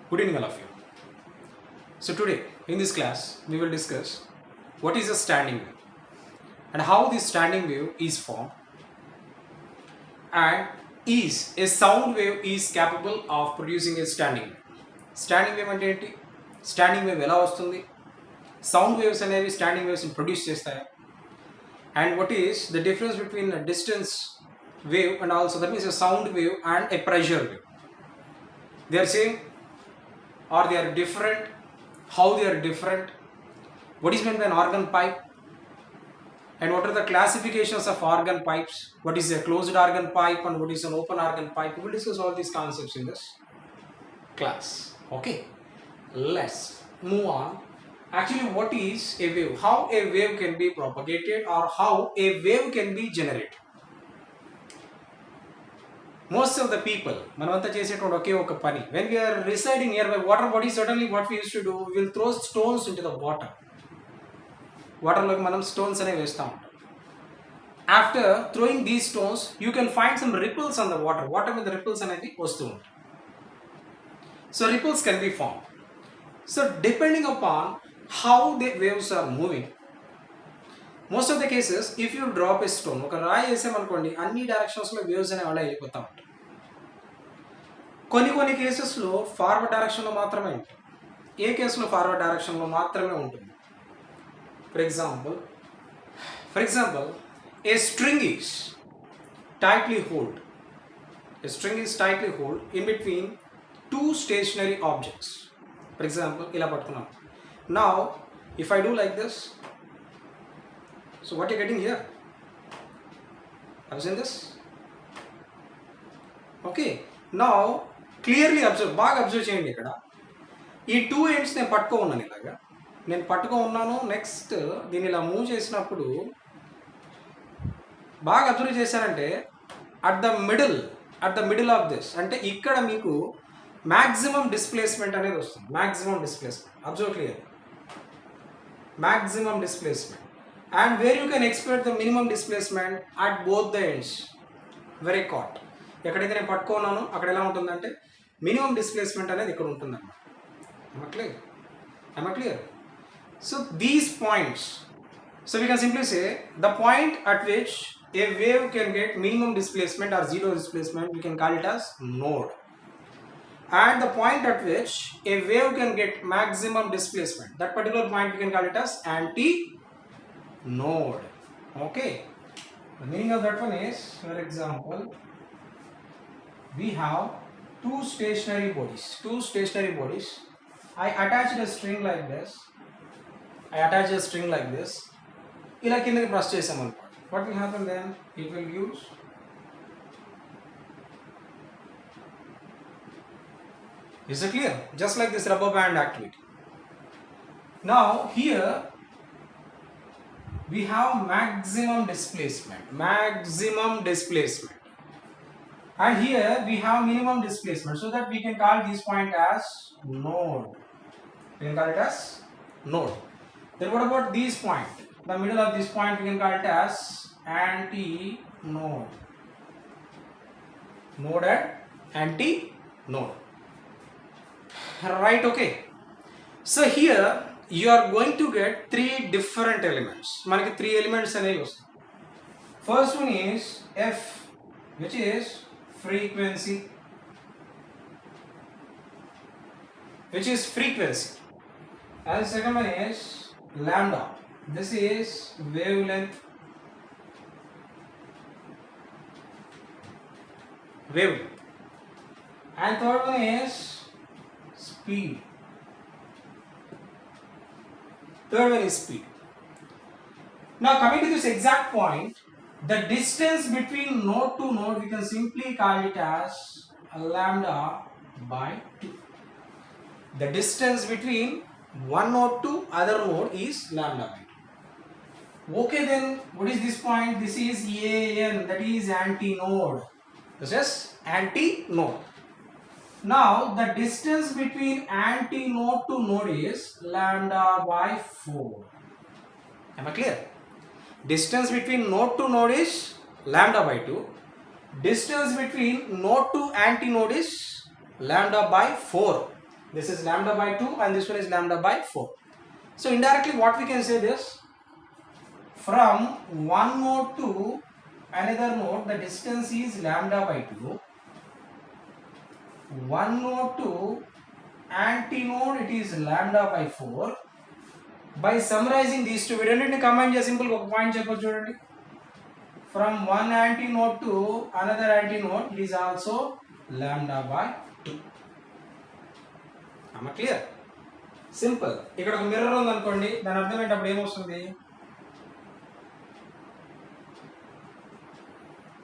Good evening, all of you. So today in this class we will discuss what is a standing wave and how this standing wave is formed, and is a sound wave is capable of producing a standing wave. Standing wave అంటే ఏంటి? Standing wave ఎలా వస్తుంది? Sound waves అనేవి standing వేవ్స్ని produce చేస్తాయా? And what is the difference between a distance wave and also that means a sound wave and a pressure wave? They are same or they are different? How they are different? What is meant by an organ pipe? And what are the classifications of organ pipes? What is a closed organ pipe and what is an open organ pipe? We will discuss all these concepts in this class. Okay, let's move on. Actually, what is a wave? How a wave can be propagated or how a wave can be generated? Most of the people, manavanta chesetundi oke oka pani. When we are residing nearby water body, certainly what we used to do, we will throw stones into the water. వాటర్లోకి మనం stones అనేవి వేస్తూ ఉంటాం. After throwing these stones you can find some ripples on the water మీద ripples అనేది వస్తూ ఉంటాయి. So ripples can be form. So depending upon how the waves are moving, most of the cases if you drop a stone, ఒక రాయి వేసామనుకోండి, అన్ని డైరెక్షన్స్లో waves అనేవి అలా వెళ్ళిపోతూ ఉంటాయి. కొన్ని కేసెస్లో ఫార్వర్డ్ డైరెక్షన్లో మాత్రమే ఉంటుంది. ఏ కేసులో ఫార్వర్డ్ డైరెక్షన్లో మాత్రమే ఉంటుంది. For example, a string is tightly held. A string is tightly held in between two stationary objects. For example, ila pattukunnam. Now, if I do like this, so what you're getting here? Have you seen this? Okay. Now, clearly observe. Baga observe cheyandi ikkada. Ee two ends ne pattuko unnanu ilaga. నేను పట్టుకో ఉన్నాను. Next దీన్ని ఇలా move చేసినప్పుడు బాగా observe చేశారంటే at the middle of this, అంటే ఇక్కడ మీకు మ్యాక్సిమం డిస్ప్లేస్మెంట్ అనేది వస్తుంది. Maximum displacement observe clear. Maximum displacement and where you can expect the minimum displacement at both the ends. Very caught. ఎక్కడైతే నేను పట్టుకున్నాను అక్కడ ఎలా ఉంటుందంటే మినిమం డిస్ప్లేస్మెంట్ అనేది ఇక్కడ ఉంటుంది అన్నమాట. Am I clear? So these points, so we can simply say the point at which a wave can get minimum displacement or zero displacement, we can call it as node, and the point at which a wave can get maximum displacement, that particular point we can call it as anti-node. Okay, the meaning of that one is, for example, we have two stationary bodies. I attached a string like this. ఇలా కిందకి press చేసామనుకో, what will happen then? It will use is it clear? Just like this rubber band activity. Now here we have maximum displacement, and here we have minimum displacement, so that we can call this point as node. Then what about this point? The middle of this point we can call it as anti-node. Node and anti-node. Right, okay. So here you are going to get three different elements. Manaki three elements అనేవి వస్తాయి. First one is F, which is frequency. And the second one is lambda. This is wavelength. And third one is speed. Now coming to this exact point, the distance between node to node, we can simply call it as lambda by 2. The distance between one node to other node is lambda by 2. Okay, then what is this point? This is AN, that is anti-node. This is anti-node. Now the distance between anti-node to node is lambda by 4. Am I clear? Distance between node to node is lambda by 2. Distance between node to anti-node is lambda by 4. This is lambda by 2 and this one is lambda by 4. So indirectly what we can say this, from one node to another node the distance is lambda by 2. One node to antinode it is lambda by 4. By summarizing these two, we don't combine just simple point check chudandi. From one antinode to another antinode it is also lambda by 2. Am I clear? Simple. ఇక్కడ ఒక mirror ఉంది అనుకోండి, దాని అర్థం ఏంటి, అప్పుడు ఏమొస్తుంది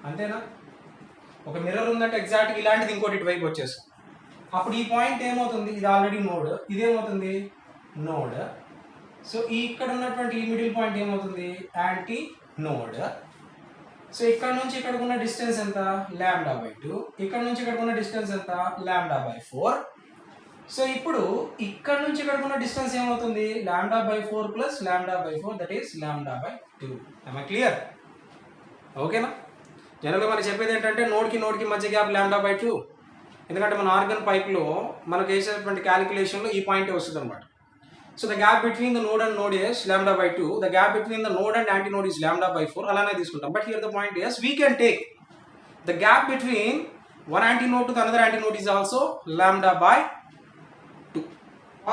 అంతేనా? ఒక మిర్రర్ ఉందంటే ఎగ్జాక్ట్గా ఇలాంటిది ఇంకోటి ఇటువైపు వచ్చేస్తుంది. అప్పుడు ఈ పాయింట్ ఏమవుతుంది, ఇది ఆల్రెడీ నోడ్, ఇదేమవుతుంది నోడ్. సో ఇక్కడ ఉన్నటువంటి ఈ మిడిల్ పాయింట్ ఏమవుతుంది యాంటీ నోడ్. సో ఇక్కడ నుంచి ఇక్కడికి ఉన్న డిస్టెన్స్ ఎంత, లాంబ్డా బై 2. ఇక్కడ నుంచి ఇక్కడికి ఉన్న డిస్టెన్స్ ఎంత, లాంబ్డా బై 4. సో ఇప్పుడు ఇక్కడ నుంచి ఇక్కడికి ఉన్న డిస్టెన్స్ ఏమవుతుంది, lambda by 4 plus lambda by 4, that is lambda by 2. am I clear? ఓకేనా? జనరల్గా మనం చెప్పేది ఏంటంటే నోడ్కి మధ్య గ్యాప్ లాంబ్డా బై 2. ఎందుకంటే మన ఆర్గన్ పైప్లో మనకు వేసేటువంటి క్యాలిక్యులేషన్లో ఈ పాయింటే వస్తుంది అనమాట. So the gap between the node and node is lambda by 2. The gap between the node and anti node is lambda by 4. అలానే తీసుకుంటాం. But here the point is we can take the gap between one antinode to the another antinode is also lambda by 2.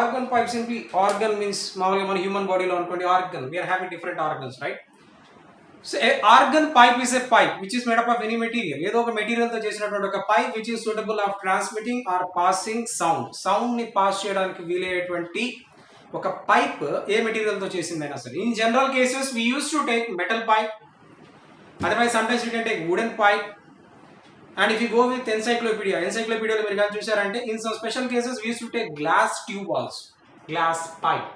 Organ pipe, simply organ means మన human body లో అనుకోండి organ, we are having different organs, right? So a organ pipe is a pipe which is made up of any material. ఏదో ఒక material తో చేసినటువంటి ఒక pipe which is suitable of transmitting or passing sound ని pass చేయడానికి వీలయ్యేటువంటి ఒక pipe A material తో చేసిందైనా సరే. In general cases we used to take metal pipe, otherwise sometimes we can take wooden pipe. And if you go with encyclopedia లో మీరు కానీ చూసారంటే in some special cases we used to take glass tube also, glass pipe.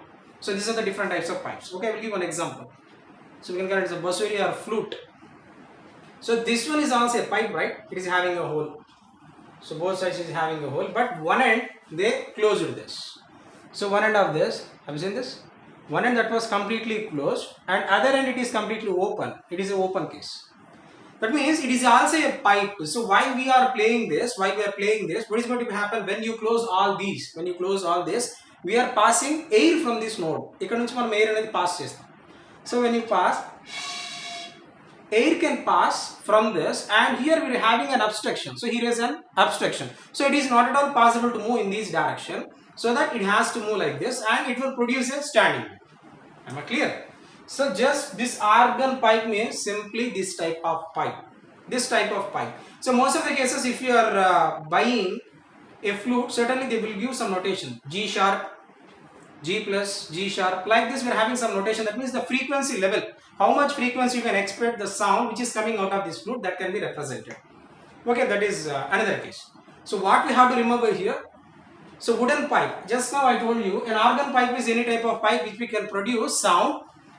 So these are the different types of pipes. Okay, I will give one example. So we can call it as a bassuri or flute. So this one is also a pipe, right? It is having a hole. So both sides is having a hole, but one end they closed this. So one end of this, have you seen this? One end that was completely closed and other end it is completely open. It is an open case. That means it is also a pipe. So why we are playing this? What is going to happen when you close all these? When you close all this, we are passing air from this node. ఇక్కడ నుంచి మనం air అనేది pass చేస్తాం. So when you pass, air can pass from this, and here we are having an obstruction. So here is an obstruction. So it is not at all possible to move in this direction. So that it has to move like this, and it will produce a standing wave. Am I clear? So just this organ pipe means simply this type of pipe. So most of the cases, if you are buying a flute, certainly they will give some notation, G sharp, G plus, G sharp, like this. We are having some notation. That means the frequency level, how much frequency you can expect the sound which is coming out of this flute, that can be represented. Okay, that is another case. So what we have to remember here, so wooden pipe, just now I told you an organ pipe is any type of pipe which we can produce sound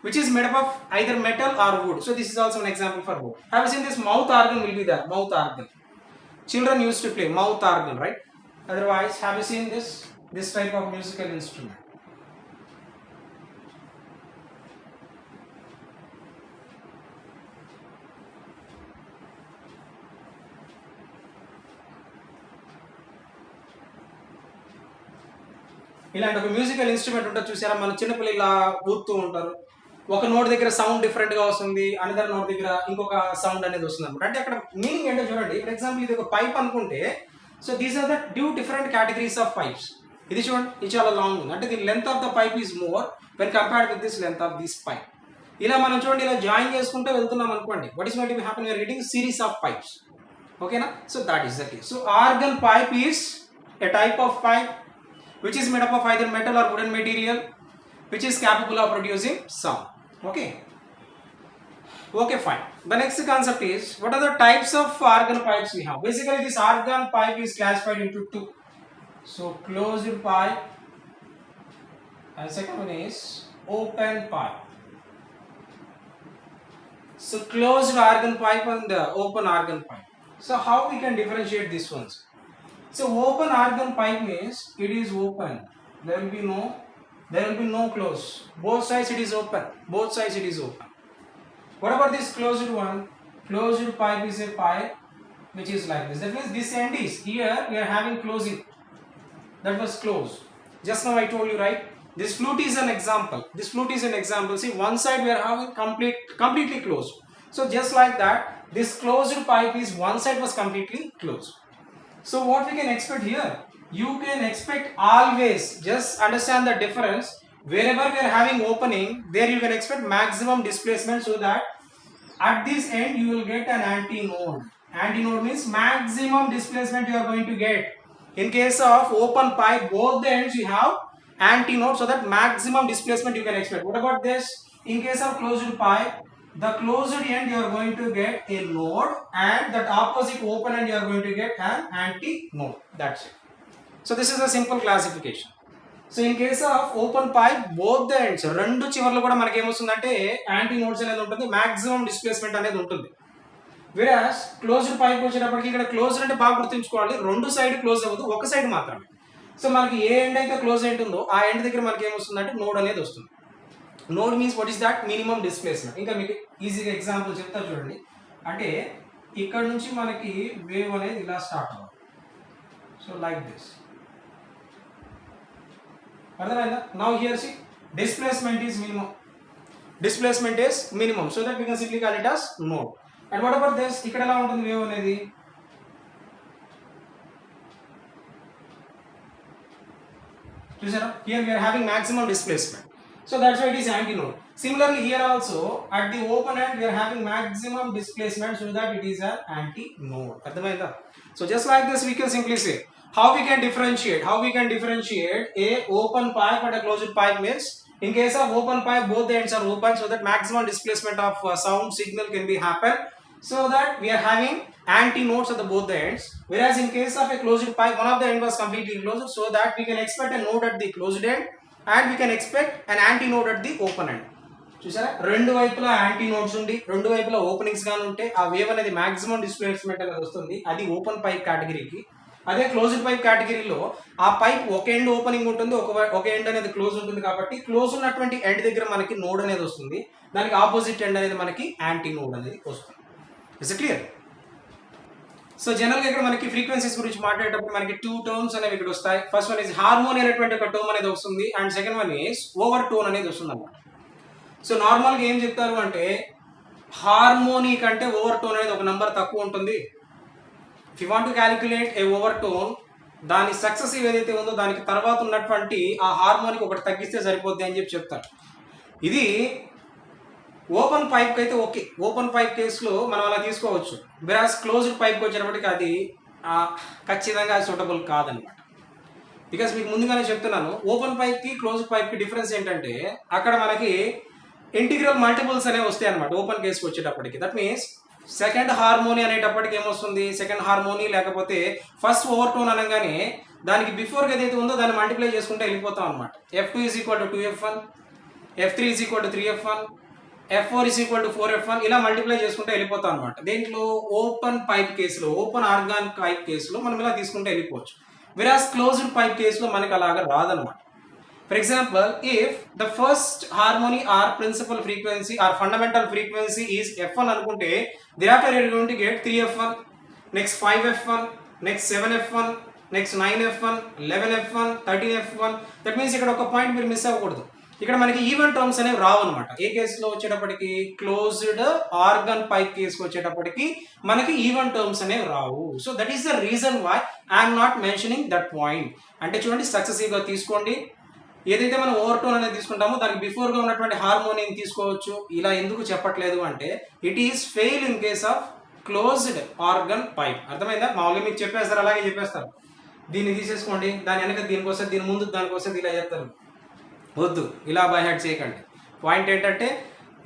which is made up of either metal or wood. So this is also an example for wood. Have you seen this mouth organ will be there, mouth organ. Children used to play mouth organ, right? Otherwise, have you seen this type of musical instrument? ఇలాంటి ఒక musical instrument ఉంటుంది చూసారా, మన చిన్నపిల్లలు ఇలా ఊదుతూ ఉంటారు. ఒక note దగ్గర సౌండ్ డిఫరెంట్ గా వస్తుంది, అనదర్ నోట్ దగ్గర ఇంకొక సౌండ్ అనేది వస్తుంది అనమాట. అంటే అక్కడ మీనింగ్ ఏంటో చూడండి. ఫర్ ఎగ్జాంపుల్ ఇది ఒక పైప్ అనుకుంటే, so these are the different categories of pipes. ఇది చూడండి, ఇది చాలా లాంగ్ ఉంది, అంటే దీని length of the pipe is more when compared with this length of this pipe. ఇలా మనం చూడండి, ఇలా జాయిన్ చేసుకుంటే వెళ్తున్నాం అనుకోండి, what is going to happen, we are getting series of pipes. ఓకేనా? So that is the case. So organ pipe is a type of pipe which is made up of either metal or wooden material which is capable of producing sound. Okay, fine. The next concept is, what are the types of organ pipes we have? Basically this organ pipe is classified into two. So closed pipe and second one is open pipe. So closed organ pipe and open organ pipe. So how we can differentiate these ones? So open organ pipe means it is open. There will be no close. Both sides it is open. What about this closed one? Closed pipe is a pipe which is like this. That means this end is here. We are having closing. that was closed. Just now I told you, right? This flute is an example. This flute is an example. See, one side we are having completely closed. So just like that, this closed pipe is one side was completely closed. So what we can expect here? You can expect always, just understand the difference. Wherever we are having opening, there you can expect maximum displacement, so that at this end you will get an antinode. Antinode means maximum displacement you are going to get. In case of open pipe, both the ends you have antinode, so that maximum displacement you can expect. What about this? In case of closed pipe, the closed end you are going to get a node, and that opposite open end you are going to get an antinode. That's it. So this is a simple classification. So in case of open pipe both the ends, రెండు చివర్లు కూడా మనకి ఏమొస్తుందంటే anti nodes అనేది ఉంటుంది, maximum displacement అనేది ఉంటుంది. వేరాస్ closed pipe వచ్చేటప్పటికి ఇక్కడ క్లోజ్డ్ అంటే బాగా గుర్తుంచుకోవాలి, రెండు సైడ్ క్లోజ్ అవ్వదు, ఒక సైడ్ మాత్రమే. సో మనకి ఏ ఎండ్ అయితే క్లోజ్ ఎండ్ ఉందో ఆ ఎండ్ దగ్గర మనకి ఏమొస్తుందంటే నోడ్ అనేది వస్తుంది. Node means what is that? Minimum displacement. ఇంకా మీకు ఈజీగా ఎగ్జాంపుల్ చెప్తా చూడండి. అంటే ఇక్కడ నుంచి మనకి వేవ్ అనేది ఇలా స్టార్ట్ అవ్వాలి. So like this. Now here see, displacement is minimum. Displacement is minimum, so that we can simply call it as node. And what about this? ఇక్కడ ఎలా ఉంటుంది వేవ్ అనేది? చూసారా? Here we are having maximum displacement, so that's why it is antinode. Similarly here also at the open end we are having maximum displacement, so that it is an antinode. అర్థమైందా? So just like this we can simply say how we can differentiate. How we can differentiate a open pipe and a closed pipe means, in case of open pipe both the ends are open, so that maximum displacement of sound signal can be happen, so that we are having antinodes at the both the ends. Whereas in case of a closed pipe, one of the end was completely closed, so that we can expect a node at the closed end and we can expect an antinode at the open end. చూసారా? రెండు వైపులా యాంటీనోడ్స్ ఉండి రెండు వైపులా openings గాని ఉంటే ఆ wave అనేది మాక్సిమం డిస్ప్లేస్మెంట్ అనేది వస్తుంది. అది ఓపెన్ పైప్ కేటగిరీకి. అదే క్లోజ్డ్ పైప్ కేటగిరీలో ఆ పైప్ ఒక ఎండ్ ఓపెనింగ్ ఉంటుంది, ఒక ఎండ్ అనేది క్లోజ్ ఉంటుంది. కాబట్టి క్లోజ్ ఉన్నటువంటి ఎండ్ దగ్గర మనకి నోడ్ అనేది వస్తుంది, దానికి ఆపోజిట్ ఎండ్ అనేది మనకి యాంటీ నోడ్ అనేది వస్తుంది. Is it clear? సో జనరల్గా ఇక్కడ మనకి ఫ్రీక్వెన్సీస్ గురించి మాట్లాడేటప్పుడు మనకి టూ టర్మ్స్ అనేవి ఇక్కడ వస్తాయి. ఫస్ట్ వన్ ఇస్ హార్మోని అనేటువంటి ఒక టర్మ్ అనేది వస్తుంది, and second one is over tone అనేది వస్తుంది అన్నమాట. సో నార్మల్గా ఏం చెప్తారు అంటే హార్మోని కంటే ఓవర్ టోన్ అనేది ఒక నెంబర్ తక్కువ ఉంటుంది. If you want to calculate a overtone, దాని సక్సెసివ్ ఏదైతే ఉందో దానికి తర్వాత ఉన్నటువంటి ఆ హార్మోనికి ఒకటి తగ్గిస్తే సరిపోద్ది అని చెప్పి చెప్తారు. ఇది ఓపెన్ పైప్కి అయితే ఓకే, ఓపెన్ పైప్ కేసులో మనం అలా తీసుకోవచ్చు. వెరాస్ క్లోజ్డ్ పైప్కి వచ్చేటప్పటికి అది ఖచ్చితంగా సూటబుల్ కాదనమాట. బికాస్ మీకు ముందుగానే చెప్తున్నాను, ఓపెన్ పైప్కి క్లోజ్డ్ పైప్కి డిఫరెన్స్ ఏంటంటే అక్కడ మనకి ఇంటిగ్రల్ మల్టిపుల్స్ అనేవి వస్తాయి అనమాట ఓపెన్ కేసుకి వచ్చేటప్పటికి. దట్ మీన్స్ సెకండ్ హార్మోని అనేటప్పటికి ఏమొస్తుంది, సెకండ్ హార్మోని లేకపోతే ఫస్ట్ ఓవర్ టోన్ అనగానే దానికి బిఫోర్ ఏదైతే ఉందో దాన్ని మల్టిప్లై చేసుకుంటే వెళ్ళిపోతాం అనమాట. F2 is equal to 2F1, F3 is equal to 3F1, F4 is equal to 4F1, ఇలా మల్టిప్లై చేసుకుంటే వెళ్ళిపోతాం అనమాట. దేంట్లో? ఓపెన్ పైప్ కేసులో, ఓపెన్ ఆర్గాన్ పైప్ కేసులో మనం ఇలా తీసుకుంటే వెళ్ళిపోవచ్చు. వెరాస్ క్లోజ్డ్ పైప్ కేసులో మనకి అలాగా రాదనమాట. For example, if the first harmony or principal frequency or fundamental frequency is F1 అనుకుంటే, thereafter you are going to get 3F1, next 5F1, next 7F1, next 9F1, 11F1, 13F1. That means ఇక్కడ ఒక point మీరు miss అవ్వకూడదు. ఇక్కడ మనకి even terms అనేవి రావు అనమాట. ఏ కేసులో వచ్చేటప్పటికి? క్లోజ్డ్ ఆర్గన్ పైప్ కేసుకు వచ్చేటప్పటికి మనకి ఈవెన్ టర్మ్స్ అనేవి రావు. So that is the reason why I'm not mentioning that point. అంటే చూడండి, సక్సెసివ్గా తీసుకోండి. ఏదైతే మనం ఓవర్ టోన్ అనేది తీసుకుంటామో దానికి బిఫోర్గా ఉన్నటువంటి హార్మోనిని తీసుకోవచ్చు. ఇలా ఎందుకు చెప్పట్లేదు అంటే it is fail in case of closed organ pipe. అర్థమైందా? మామూలుగా మీకు చెప్పేస్తారు, అలాగే చెప్పేస్తారు, దీన్ని తీసేసుకోండి, దాని వెనక దీనికోసం, దీని ముందు దానికోసం ఇలా చెప్తారు. వద్దు, ఇలా బై హ్యాడ్ చేయకండి. పాయింట్ ఏంటంటే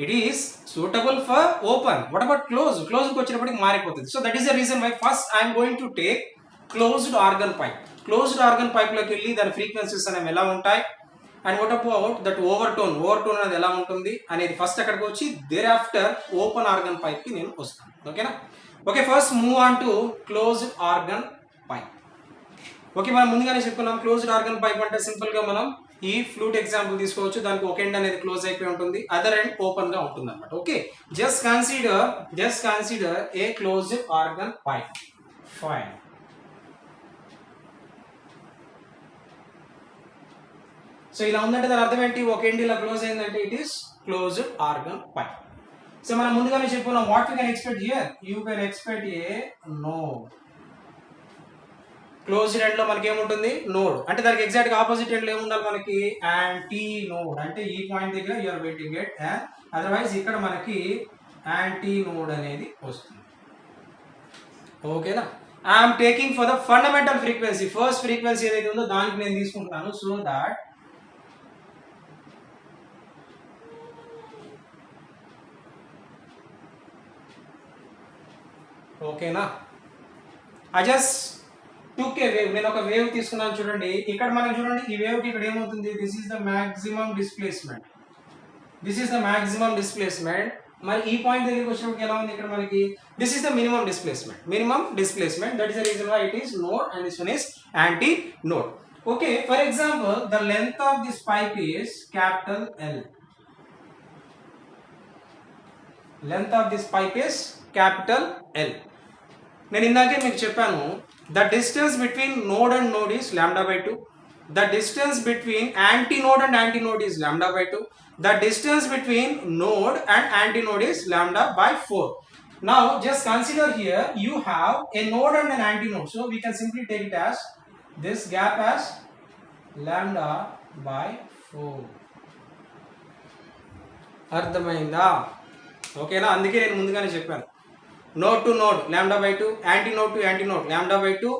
it is suitable for open. What about close? క్లోజ్కి వచ్చినప్పటికి మారిపోతుంది. So that is the reason why first I'm going to take closed organ pipe. Closed organ పైప్లోకి వెళ్ళి దాని ఫ్రీక్వెన్సీస్ అనేవి ఎలా ఉంటాయి, and what about that overtone అనేది ఎలా ఉంటుంది అనేది ఫస్ట్ అక్కడికి వచ్చి దేర్ ఆఫ్టర్ ఓపెన్ ఆర్గన్ పైప్కి నేను వస్తాను. ఓకేనా? Okay, first move on to closed organ pipe. Okay, మనం ముందుగానే చెప్పుకున్నాం క్లోజ్డ్ ఆర్గన్ పైప్ అంటే సింపుల్గా మనం ఈ ఫ్లూట్ ఎగ్జాంపుల్ తీసుకోవచ్చు. దానికి ఒక ఎండ్ అనేది క్లోజ్ అయిపోయి ఉంటుంది, అదర్ ఎండ్ ఓపెన్ గా ఉంటుంది అనమాట. ఓకే, జస్ట్ కన్సిడర్ ఏ closed organ pipe. Fine. So ఇలా ఉందంటే దాని అర్థం ఏంటి, ఒక ఎండ్ ఇలా క్లోజ్ అయిందంటే it is closed organ pipe. So మనం ముందుగానే చెప్పుకున్నాం what you can expect here, you can expect A node. Closed end లో మనకి ఏముంటుంది, నోడ్. అంటే దానికి ఎగ్జాక్ట్ గా ఆపోజిట్ ఎండ్ లో ఏముండాలి మనకి, యాంటీ నోడ్. అంటే ఈ పాయింట్ దగ్గర you are waiting it, and otherwise ఇక్కడ మనకి యాంటీ నోడ్ అనేది వస్తుంది. ఓకేనా. I'm taking for the fundamental frequency, first frequency ఏదైతే ఉందో దానికి నేను తీసుకుంటున్నాను. సో దాట్ ఓకేనా. I just took a wave, నేను ఒక వేవ్ తీసుకున్నాను చూడండి. ఇక్కడ మనం చూడండి ఈ వేవ్ కి ఇక్కడ ఏమవుతుంది, this is the maximum displacement, this is the maximum displacement. మరి ఈ పాయింట్ దగ్గరికి వచ్చినప్పుడు ఎలా ఉంది, ఇక్కడ మనకి this is the minimum displacement, minimum displacement. That is the reason why it is node and this one is antinode. Okay, for example the length of this pipe is capital L. Length of this pipe is capital L. నేను ఇందాకే మీకు చెప్పాను, the distance between node and node is λ/2. The distance between antinode and antinode is λ/2. The distance between node and antinode is λ/4. Now just consider here you have a node and an antinode. So we can simply take it as this gap as λ/4. అర్థమైందా? ఓకేనా. అందుకే నేను ముందుగానే చెప్పాను node to node λ/2, antinode to antinode λ/2,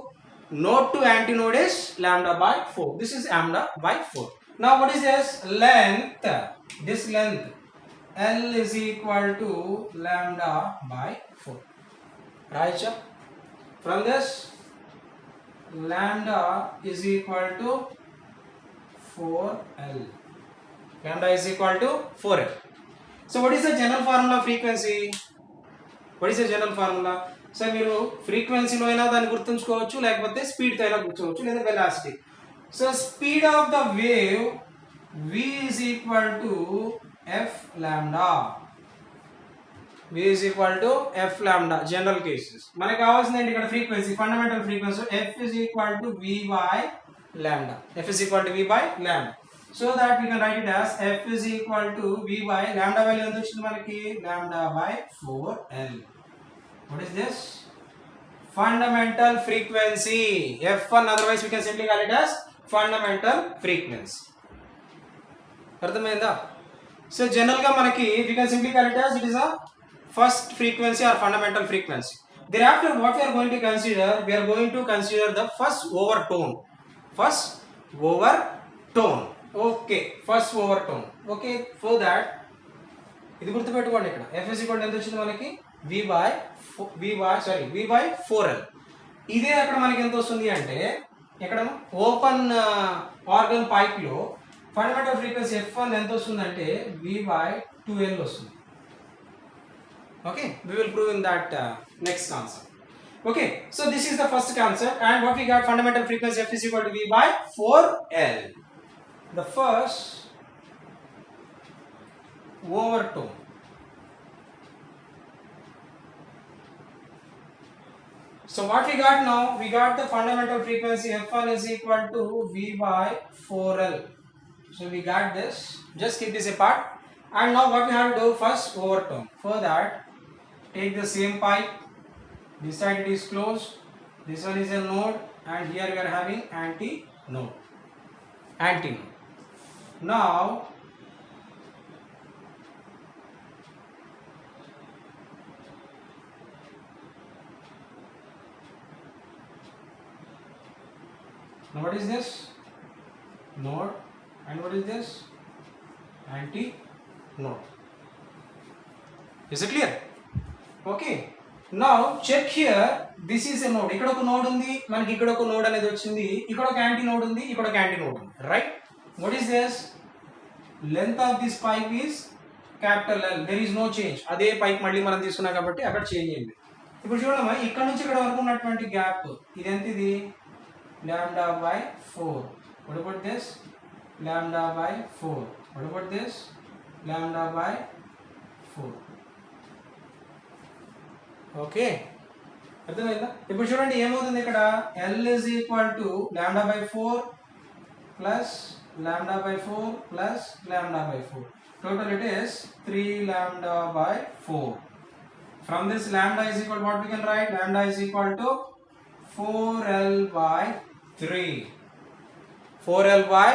node to antinode is λ/4. This is λ/4. Now what is this length? This length L is equal to λ/4. Right? From this lambda is equal to 4L. Lambda is equal to 4L. So what is the general formula of frequency? What is the general formula? So మీరు ఫ్రీక్వెన్సీలో అయినా దాన్ని గుర్తుంచుకోవచ్చు, లేకపోతే స్పీడ్తో అయినా గుర్తుంచుకోవచ్చు, లేదా velocity. So speed of the wave v is equal to f lambda. v is equal to f lambda general cases. మనకి కావాల్సింది ఏంటి ఇక్కడ, frequency, fundamental frequency. f is equal to v by lambda. f is equal to v by lambda. So that we can write it as f is equal to v by lambda value ఎంత వచ్చింది మనకి, λ/4L. What is this? Fundamental frequency f1, otherwise we can simply call it as fundamental frequency. అర్థమైందా? So general గా మనకి we can simply call it as it is a first frequency or fundamental frequency. Thereafter what we are going to consider, we are going to consider the first overtone. First overtone. Okay, first overtone. Okay, for that ఇది గుర్తుపెట్టుకోండి, ఇక్కడ f is equal to ఎంత వచ్చింది మనకి, v by 4L. ఇదే అక్కడ మనకి ఎంత వస్తుంది అంటే, ఇక్కడ ఓపెన్ ఆర్గన్ పైప్ లో ఫండమెంటల్ ఫ్రీక్వెన్సీ f1 ఎంత వస్తుంది అంటే v by 2L వస్తుంది. Okay, we will prove in that next concept. Okay, so this is the first concept, and what we got, fundamental frequency f is equal to v by 4L. The first overtone. So what we got now, we got the fundamental frequency f1 is equal to v by 4L. So we got this, just keep this apart. And now what we have to do, first overtone. For that, take the same pipe, this side it is closed, this one is a node, and here we are having antinode. Now what is this, node, and what is this, antinode. Is it clear? Okay, now check here, this is a node. ఇక్కడ ఒక node ఉంది మనకి, ఇక్కడ ఒక node అనేది వచ్చింది, ఇక్కడ ఒక యాంటీ నోడ్ ఉంది, ఇక్కడ ఒక యాంటీ నోడ్ ఉంది, right? What is this? Length of this pipe is capital L. There is no change. అదే పైప్ మళ్ళీ మనం తీసుకున్నాం కాబట్టి అక్కడ చేంజ్ అయింది. ఇప్పుడు చూడమ్మా, ఇక్కడ నుంచి ఇక్కడ వరకు ఉన్నటువంటి గ్యాప్ ఇది ఎంత, ఇది λ/4. What about this? λ/4. What about this? λ/4. Okay, అర్థమైందా? ఇప్పుడు చూడండి ఏమవుతుంది, ఇక్కడ L is equal to λ/4 plus lambda by 4 plus lambda by 4. Total it is 3 lambda by 4. From this lambda is equal to what we can write? Lambda is equal to 4L by 3. 4L by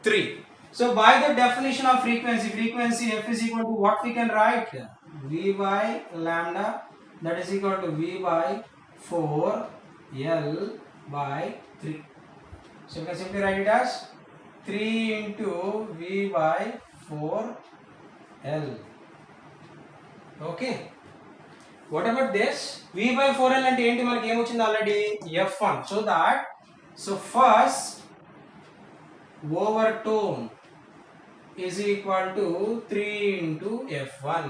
3. So by the definition of frequency f is equal to what we can write? V by lambda, that is equal to V by 4L by 3. So you can simply write it as 3 into V by 4L. Okay. What about this? V by 4L అంటే ఏంటి మనకి ఏమొచ్చింది already F1. So first overtone is equal to 3 into F1.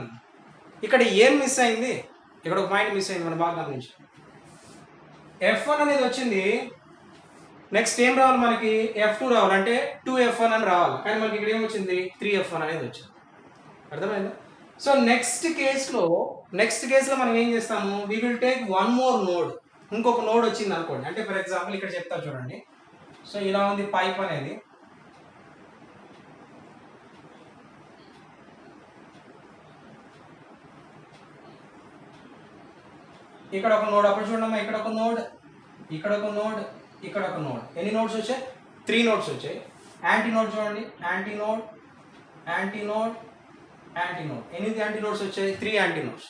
ఇక్కడ ఏం miss అయింది? ఇక్కడ ఒక point miss అయింది మన బాగా గమనించి. F1 అనేది వచ్చింది, నెక్స్ట్ ఏం రావాలి మనకి? F2 రావాలి, అంటే 2F1 అని రావాలి. కానీ మనకి ఇక్కడ ఏమొచ్చింది? 3F1 అనేది వచ్చింది. అర్థమైందా? సో నెక్స్ట్ కేసులో మనం ఏం చేస్తాము? We will take one more node. ఇంకొక నోడ్ వచ్చింది అనుకోండి. అంటే ఫర్ ఎగ్జాంపుల్ ఇక్కడ చెప్తా చూడండి. సో ఇలా ఉంది పైప్ అనేది. ఇక్కడ ఒక నోడ్, అప్పుడు చూడమ్మా, ఇక్కడ ఒక నోడ్, ఇక్కడ ఒక నోడ్, ఇక్కడ ఒక నోడ్. ఎన్ని నోడ్స్ వచ్చాయి? 3 నోడ్స్ వచ్చాయి. యాంటీ నోడ్ చూడండి, anti node, anti node, anti node. ఎన్ని యాంటీ నోడ్స్ వచ్చాయి? 3 యాంటీ నోడ్స్.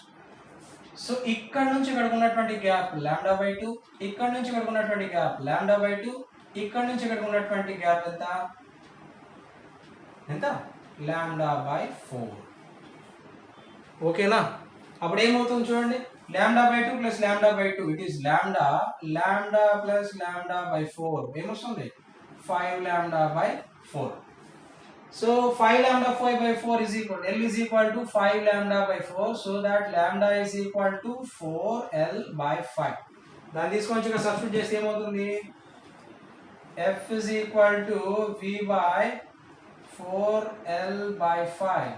సో ఇక్కడ నుంచి ఇక్కడికి ఉన్నటువంటి గ్యాప్ లాంబ్డా బై 2, ఇక్కడ నుంచి ఇక్కడికి ఉన్నటువంటి గ్యాప్ లాంబ్డా బై 2, ఇక్కడ నుంచి ఇక్కడికి ఉన్నటువంటి గ్యాప్ ఎంత? Lambda by 4. ఓకేనా? అప్పుడు ఏమవుతుంది చూడండి, lambda by 2 plus lambda by 2, it is lambda plus lambda by 4 ఏమొస్తుంది? 5 lambda by 4. So 5 lambda 5 by 4 is equal to L is equal to 5 lambda by 4, so that lambda is equal to 4L by 5. దాన్ని తీసుకొని ఇక్కడ substitute చేస్తే ఏమవుతుంది? F is equal to V by 4L by 5.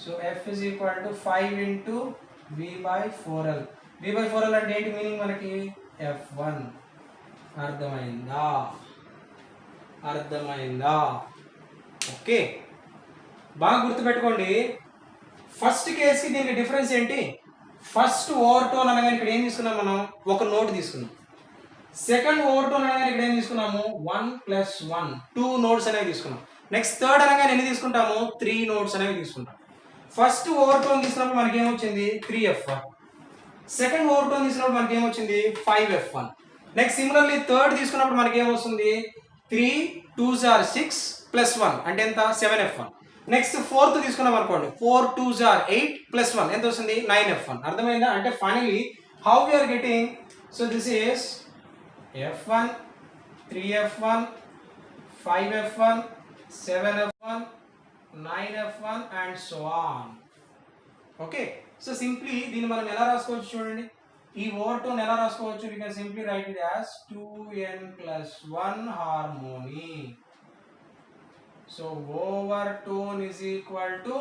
So F is equal to 5 into V by 4L. V by 4L అంటే ఏంటి meaning మనకి? F1. అర్థమైందా? Okay, బాగా గుర్తుపెట్టుకోండి. ఫస్ట్ కేసుకి దీనికి డిఫరెన్స్ ఏంటి? ఫస్ట్ ఓవర్టోన్ అనగానే ఇక్కడ ఏం తీసుకున్నాం మనం? ఒక నోట్ తీసుకున్నాం. సెకండ్ ఓవర్టోన్ అనగానే ఇక్కడ ఏం తీసుకున్నాము? 1 + 1, 2 నోట్స్ అనేవి తీసుకున్నాం. నెక్స్ట్ థర్డ్ అనగానే ఎన్ని తీసుకుంటాము? 3 నోట్స్ అనేవి తీసుకుంటాం. ఫస్ట్ ఓవర్టోన్ తీసుకున్నప్పుడు మనకి ఏమొచ్చింది? 3F1. సెకండ్ ఓవర్టోన్ తీసుకున్నప్పుడు మనకి ఏమొచ్చింది? 5F1. నెక్స్ట్ సిమిలర్లీ థర్డ్ తీసుకున్నప్పుడు మనకి ఏమొస్తుంది? 3 2s are 6 + 1 అంటే ఎంత? 7F1. నెక్స్ట్ ఫోర్త్ తీసుకున్నాం అనుకోండి, 4 2s are 8 + 1 ఎంత వస్తుంది? 9F1. అర్థమైందా? అంటే finally how we are getting, so this is F1, 3F1, 5F1, 7F1, 9F1 and so on. Okay, so simply దీన్ని మనం ఎలా రాసుకోవచ్చు చూడండి. ఈ ఓవర్టోన్ ఎలా రాసుకోవచ్చు? we can simply write it as 2n + 1 harmony. So overtone is equal to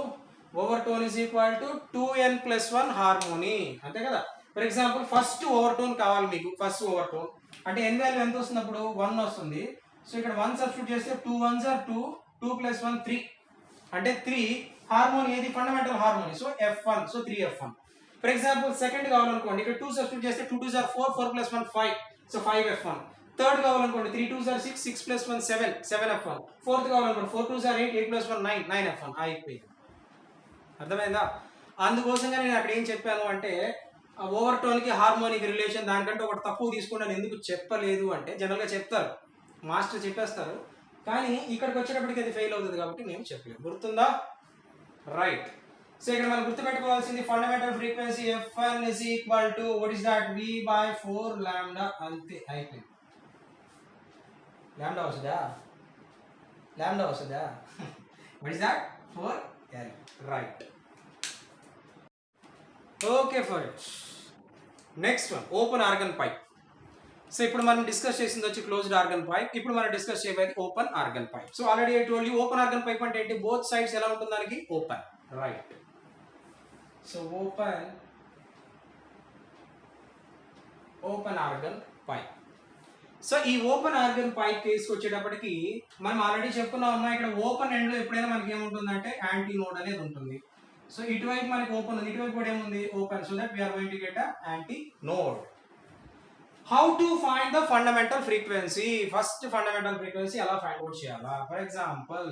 2n + 1 harmony. అంతే కదా? ఫర్ ఎగ్జాంపుల్ ఫస్ట్ ఓవర్టోన్ కావాలి మీకు. ఫస్ట్ ఓవర్టోన్ అంటే n వాల్యూ ఎంత వస్తుంది? అప్పుడు 1 వస్తుంది. సో ఇక్కడ 1 సబ్స్టిట్యూట్ చేస్తే 2 1s are 2, 2 + 1 3 అంటే 3. హార్మోని ఏది? Fundamental harmonic. So F1, so 3F1. For example second కావాలనుకోండి, ఇక్కడ 2 సబ్స్టిట్యూట్ చేస్తే 2 2s are 4, 4 + 1 5, so 5F1. Third కావాలనుకోండి, 3 2s are 6, 6 + 1 7, 7F1. ఫోర్త్ కావాలనుకోండి, 4 2s are 8, 8 + 1 9, 9F1. అయిపోయింది. అర్థమైందా? అందుకోసంగా నేను అక్కడ ఏం చెప్పాను అంటే, ఓవర్టోన్కి హార్మోనిక్ రిలేషన్ దానికంటే ఒకటి తక్కువ తీసుకుంటాను ఎందుకు చెప్పలేదు అంటే, జనరల్గా చెప్తారు, మాస్టర్ చెప్పేస్తారు, కానీ ఇక్కడికి వచ్చేటప్పటికి అది ఫెయిల్ అవుతుంది కాబట్టి నేను చెప్పలేదు. గుర్తుందా? రైట్. సో ఇక్కడ మనం గుర్తుపెట్టుకోవాల్సింది fundamental frequency F1 is equal to what is that? V by 4 lambda. అంతే, అయిపోయింది. లాంబ్డా వస్తుందా? what is that? 4L. Right. Okay friends, next one open organ pipe. So ఇప్పుడు మనం డిస్కస్ చేసింది వచ్చి క్లోజ్డ్ ఆర్గన్ పైప్. ఇప్పుడు మనం డిస్కస్ చేయబోయేది open organ pipe. So already I told you open organ pipe అంటే ఏంటి? బోత్ సైడ్స్ ఎలా ఉంటుంది దానికి? Open. Right. So open organ pipe. So ఈ ఓపెన్ ఆర్గన్ పైప్ కేసుకు వచ్చేటప్పటికి మనం ఆల్రెడీ చెప్పుకున్నాం అమ్మా, ఇక్కడ ఓపెన్ ఎండ్ లో ఎప్పుడైనా మనకి ఏముంటుందంటే యాంటీ నోడ్ అనేది ఉంటుంది. సో ఇటువైపు మనకి ఓపెన్ ఉంది, ఇటువైపు కూడా ఏముంది open. So that we are going to get antinode. How to find the fundamental frequency? First fundamental frequency ఎలా ఫైండ్ అవుట్ చేయాలా? ఫర్ ఎగ్జాంపుల్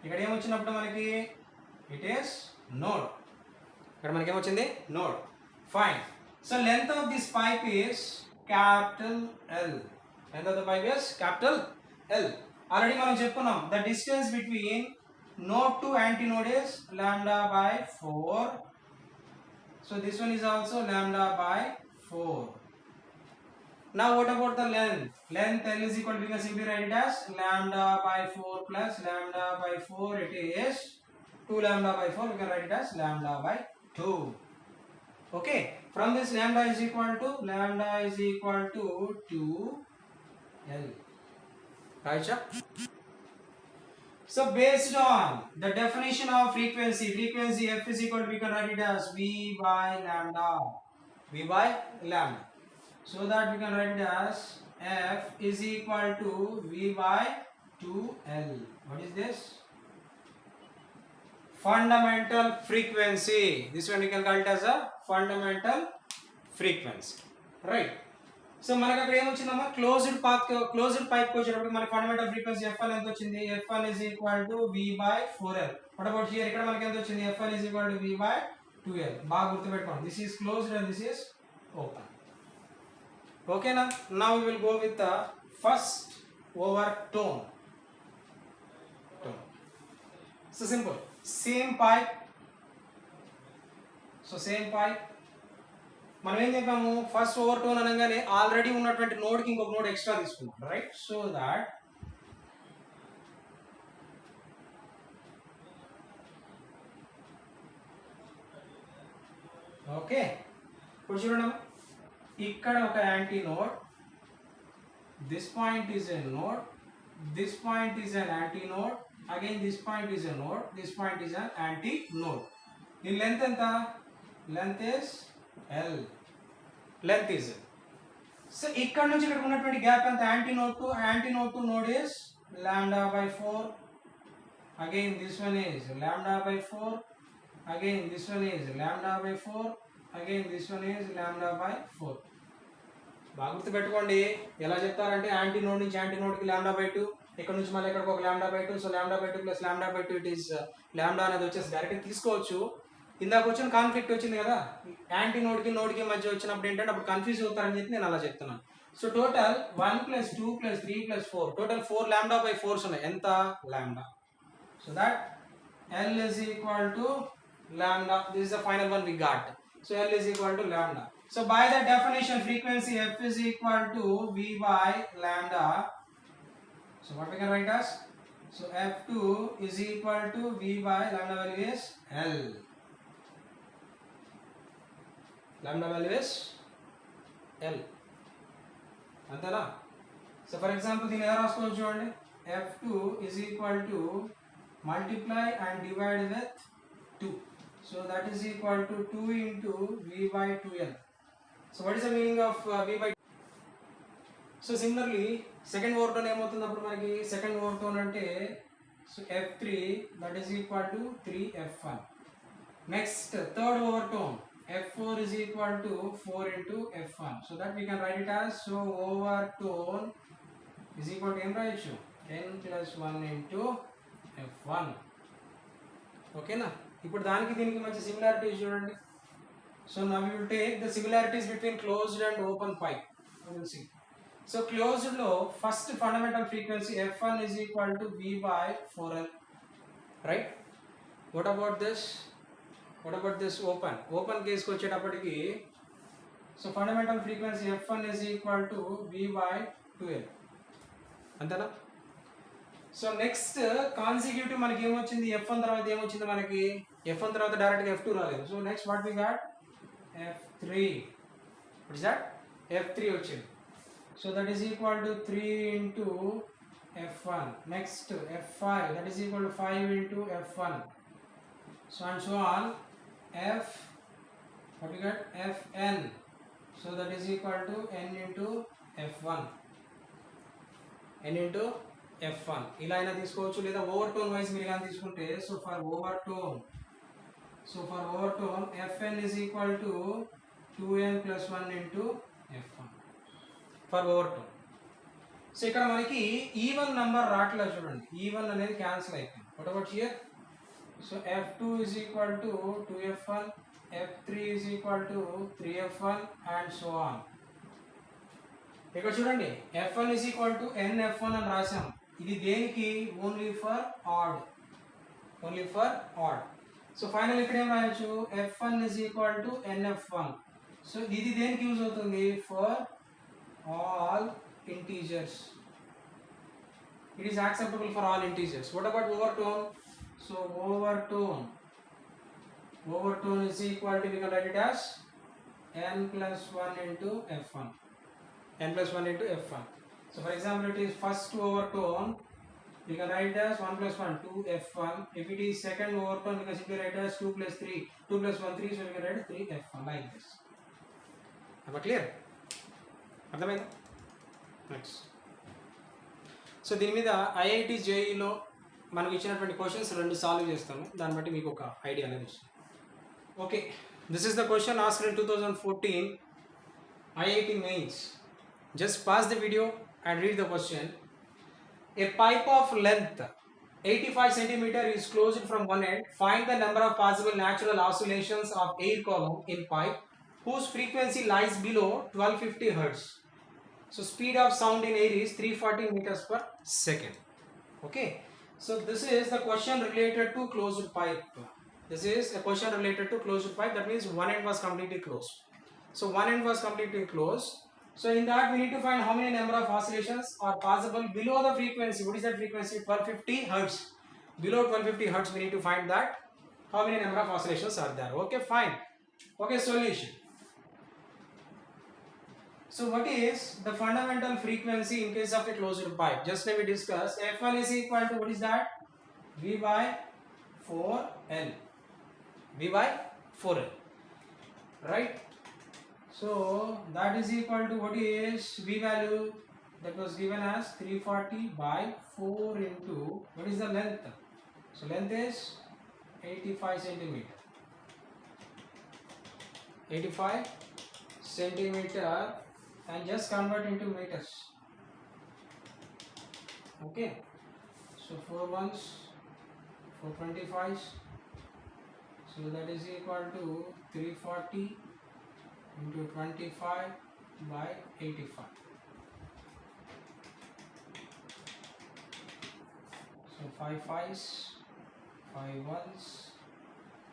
ఇక్కడ ఏమొచ్చినప్పుడు మనకి ఇట్ ఈస్ నోడ్. ఇక్కడ మనకి ఏమొచ్చింది node. Fine. So length of this pipe is capital L. Length of the pipe is capital L. Already మనం చెప్పుకున్నాం the distance between node to antinode is lambda by 4. So this one is also lambda by 4. Now what about the length? Length L is equal to, we can simply write it as lambda by 4 plus lambda by 4. It is 2 lambda by 4. We can write it as lambda by 2. Okay. From this lambda is equal to 2L. Right, sir? So based on the definition of frequency f is equal to, we can write it as V by lambda. So that we can write it as f is equal to V by 2L. What is this? Fundamental frequency. This one we can call it as a fundamental frequency. Right. So మనకి అక్కడ ఏమొచ్చిందమ్మా, closed pipe వచ్చేటప్పుడు మనకి fundamental frequency F1 ఎంత వచ్చింది? F1 is equal to V by 4L. What about here? ఇక్కడ మనకి ఎంత వచ్చింది? F1 is equal to V by 2L. బాగా గుర్తుపెట్టుకోండి, this is closed and this is open. ఓకేనా? Now we will go with the first overtone. So simple, same pipe. So same pipe మనం ఏం చెప్పాము, ఫస్ట్ ఓవర్ టోన్ అనగానే already ఉన్నటువంటి నోడ్కి ఇంకొక నోడ్ ఎక్స్ట్రా తీసుకున్నాం, రైట్? So that okay. ఇప్పుడు చూడండి, ఇక్కడ ఒక antinode, this point is a node, this point is an antinode, again this point is a node, this point is an anti node. దీని length ఎంత? Length is L. Length is L. So ఇక్కడ నుంచి ఇక్కడ ఉన్నటువంటి gap ఎంత? Anti node to node is lambda by 4. Again this one is lambda by 4. Again this one is lambda by 4. Again this one is lambda by 4. బాగా గుర్తుపెట్టుకోండి, ఎలా చెప్తారంటే anti node నుంచి యాంటీ నోడ్కి lambda by 2, ఇక్కడ నుంచి మళ్ళీ ఇక్కడికి ఒక lambda by 2. So lambda by 2 plus lambda by 2 it is lambda అనేది వచ్చేసి డైరెక్ట్గా తీసుకోవచ్చు. ఇందాక వచ్చిన కాన్ఫ్లిక్ట్ వచ్చింది కదా, యాంటీ నోడ్కి మధ్య వచ్చినప్పుడు ఏంటంటే అప్పుడు కన్ఫ్యూజ్ అవుతారని చెప్పి నేను అలా చెప్తున్నాను. So total 1 + 2 + 3 + 4, total 4 lambda by 4s ఉన్నాయి. ఎంత? lambda. So that L is equal to lambda. This is the final one we got. So L is equal to lambda. So by the definition, frequency f is equal to V by lambda. So what we can write as? So F2 is equal to V by lambda value is L. Lambda value is L. అంతేనా? So for example దీన్ని ఎలా రాసుకోవచ్చు చూడండి, F2 is equal to multiply and divide with 2. So that is equal to 2 into V by 2L. So what is the meaning of V by? So similarly second overtone ఏమవుతుంది అప్పుడు మనకి? Second overtone అంటే so F3 that is equal to 3F1. Next third overtone F4 is equal to 4 into F1. So that we can write it as, so overtone is equal to n ratio n plus 1 into F1. Okay na? ఇప్పుడు దానికి దీనికి మంచి similarities చూడండి. So now we will take the similarities between closed and open pipe. We will see. So closed లో first fundamental frequency F1 is equal to V by 4L. Right? What about this? Open కేసుకి వచ్చేటప్పటికి so fundamental frequency F1 is equal to V by 2L. అంతేనా? So next consecutive మనకి ఏమొచ్చింది? F1 తర్వాత ఏమొచ్చింది మనకి? F1 తర్వాత డైరెక్ట్గా F2 రాలేదు. So next what we got? F3. What is that? F3 వచ్చింది. So that is equal to 3 into F1. Next F5 that is equal to 5 into F1. So and so on. F6 what we got Fn, so that is equal to n into F1, n into F1 ఇలా అయినా తీసుకోవచ్చు, లేదా over tone wise మీరు ఇలా తీసుకుంటే so for over tone Fn is equal to 2n plus 1 into F1 for over tone. So ఇక్కడ మనకి even number రావట్లేదు చూడండి, ఈవెన్ అనేది క్యాన్సిల్ అయిపోయింది. What about here? So F2 is equal to 2F1, F3 is equal to 3F1 and so on. ఇక్కడ చూడండి F1 is equal to nF1 అని రాసాం. ఇది దేనికి? Only for odd, so final ఇక్కడ ఏం రాయొచ్చు? F1 is equal to nF1. So ఇది దేనికి యూజ్ అవుతుంది? For all integers. It is acceptable for all integers. What about overtone? So overtone is equal to, we can write it as n plus 1 into F1. So for example, it is first overtone, we can write as 1 plus 1, 2F1. If it is second overtone, we can simply write as 2 plus 3, 2 plus 1, 3, so we can write 3F1 like this. Am I clear? అర్థమైందా? Next, so దీని మీద IIT జేఈలో మనకు ఇచ్చినటువంటి questions 2 solve చేస్తాము, దాన్ని బట్టి మీకు ఒక ఐడియా అనేది వస్తుంది. Okay, this is the question asked in 2014 IIT mains. Just pass the video and read the question. A pipe of length 85 cm is closed from one end. Find the number of possible natural oscillations of air column in pipe whose frequency lies below 1250 Hz. So speed of sound in air is 340 meters per second. Okay, so this is the question related to closed pipe. This is a question related to closed pipe. That means one end was completely closed. So one end was completely closed. So in that we need to find how many number of oscillations are possible below the frequency. What is that frequency? 1250 Hz. Below 1250 Hz we need to find that how many number of oscillations are there. Okay, fine. Okay, solution. So what is the fundamental frequency in case of a closed pipe? Just let me discuss. F1 is equal to, what is that? V by 4L. V by 4L. Right? So that is equal to, what is V value? That was given as 340 by 4 into, what is the length? So length is 85 centimeter. 85 centimeter. And just convert into meters. Okay, so 4 ones, 425, so that is equal to 340 into 25 by 85. So 5 5s, 5 ones,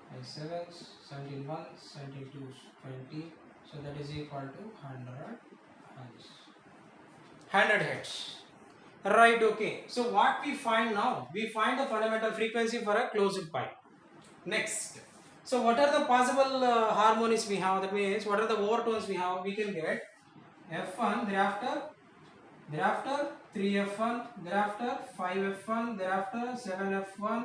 5 7s, 17 ones, 17 twos, 20. So that is equal to 100 Hz. Right, okay. So what we find now? We find the fundamental frequency for a closed pipe. Next. So what are the possible harmonies we have? That means what are the overtones we have? We can get F1, thereafter 3F1, thereafter 5F1, thereafter 7F1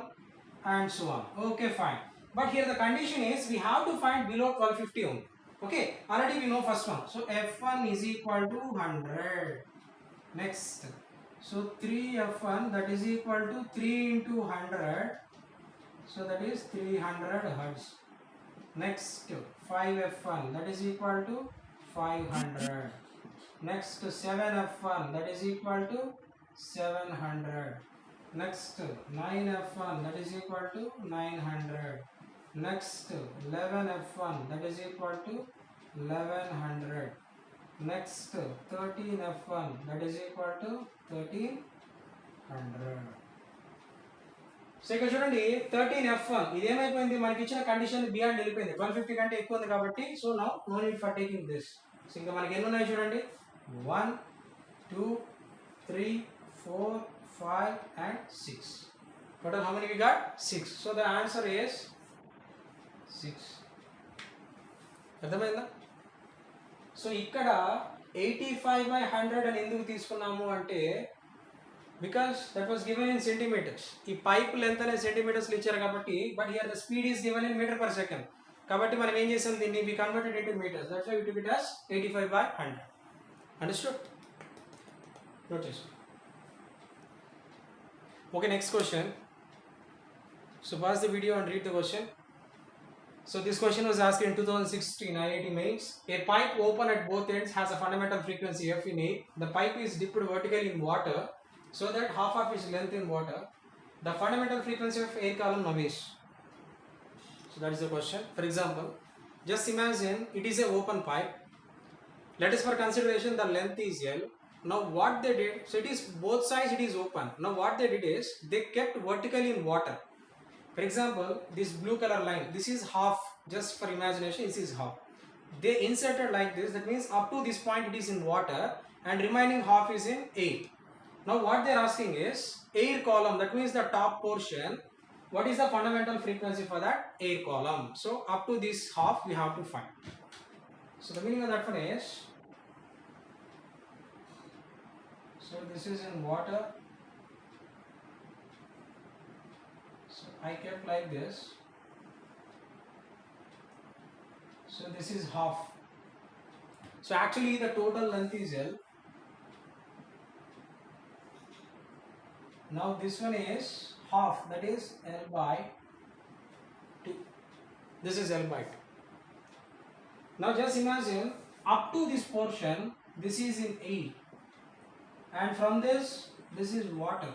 and so on. Okay, fine. But here the condition is we have to find below 1250 only. Okay, already we know first one. So F1 is equal to 100. Next, so 3F1, that is equal to 3 into 100. So that is 300 Hz. Next, 5F1, that is equal to 500. Next, 7F1, that is equal to 700. Next, 9F1, that is equal to 900. Next, 11F1, that is equal to 1100. Next, 13F1, that is equal to 1300. So ఇక్కడ చూడండి 13F1 ఇది ఏమైపోయింది, మనకి ఇచ్చిన condition beyond వెళ్ళిపోయింది, 1250 కంటే ఎక్కువ ఉంది కాబట్టి. So now no need for taking this. So ఇంకా మనకి ఎన్ని ఉన్నాయి చూడండి, 1 2 3 4 5 and 6. Total how many we got? 6. So the answer is 6. అర్థమైందా? సో ఇక్కడ 85/100 అని ఎందుకు తీసుకున్నాము అంటే because that was given in centimeters. ఈ పైప్ లెంత్ అనే సెంటీమీటర్స్లో ఇచ్చారు కాబట్టి, but here the speed is given in meter per second. కాబట్టి మనం ఏం చేసాం దీన్ని we converted into meters. That's why we took it as 85/100. Understood? Note this. Okay, next question. So pause the video and read the question. So this question was asked in 2016 IIT mains. A pipe open at both ends has a fundamental frequency f in A. The pipe is dipped vertically in water so that half of its length in water. The fundamental frequency of air column now is. So that is the question. For example, just imagine it is a open pipe. Let us for consideration the length is L. Now what they did, so it is both sides it is open. Now what they did is they kept vertically in water. For example, this blue color line, this is half, just for imagination, this is half. They inserted like this, that means up to this point it is in water and remaining half is in air. Now what they are asking is air column, that means the top portion, what is the fundamental frequency for that air column. So up to this half we have to find. So the meaning of that one is, so this is in water. So I kept like this. So this is half. So actually the total length is L. Now this one is half, that is L by 2. This is L by 2. Now just imagine up to this portion, this is in air. And from this is water.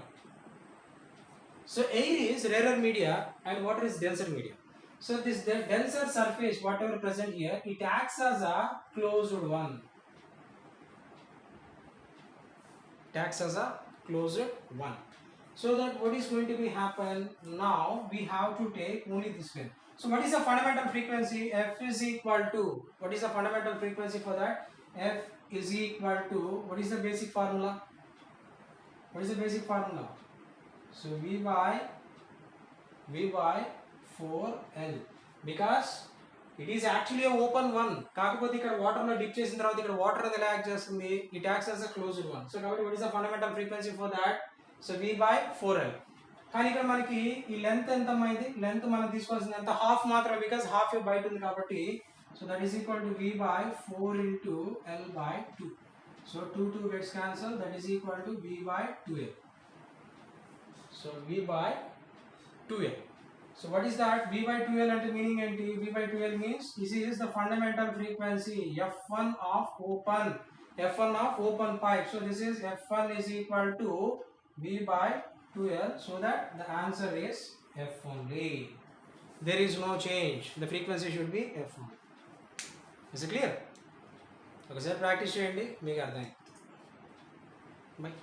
So air is rarer media and water is denser media. So this denser surface, whatever present here, it acts as a closed one. It acts as a closed one. So that what is going to be happen, now we have to take only this one. So what is the fundamental frequency? F is equal to, what is the fundamental frequency for that? F is equal to, what is the basic formula? What is the basic formula? So V by 4L, because it is actually a open one. కాకపోతే ఇక్కడ water లో dip చేసిన తర్వాత ఇక్కడ water అనేది ఎలా act చేస్తుంది, it acts as a closed one. So కాబట్టి what is the fundamental frequency for that? So V by 4L. కానీ ఇక్కడ మనకి ఈ లెంత్ ఎంత అయింది, లెంత్ మనం తీసుకోవాల్సింది ఎంత, హాఫ్ మాత్రమే, బికాస్ హాఫ్ బయట ఉంది కాబట్టి. So that is equal to V by 4 into L by 2. So 2 gets cancelled, that is equal to V by 2L. So V by 2L. So what is that? V by 2L and the meaning and V by 2L means this is the fundamental frequency F1 of open pipe. So this is F1 is equal to V by 2L. So that the answer is F only. There is no change. The frequency should be F1. Is it clear? Okay, sir, practice cheyandi, meeku ardham. Bye.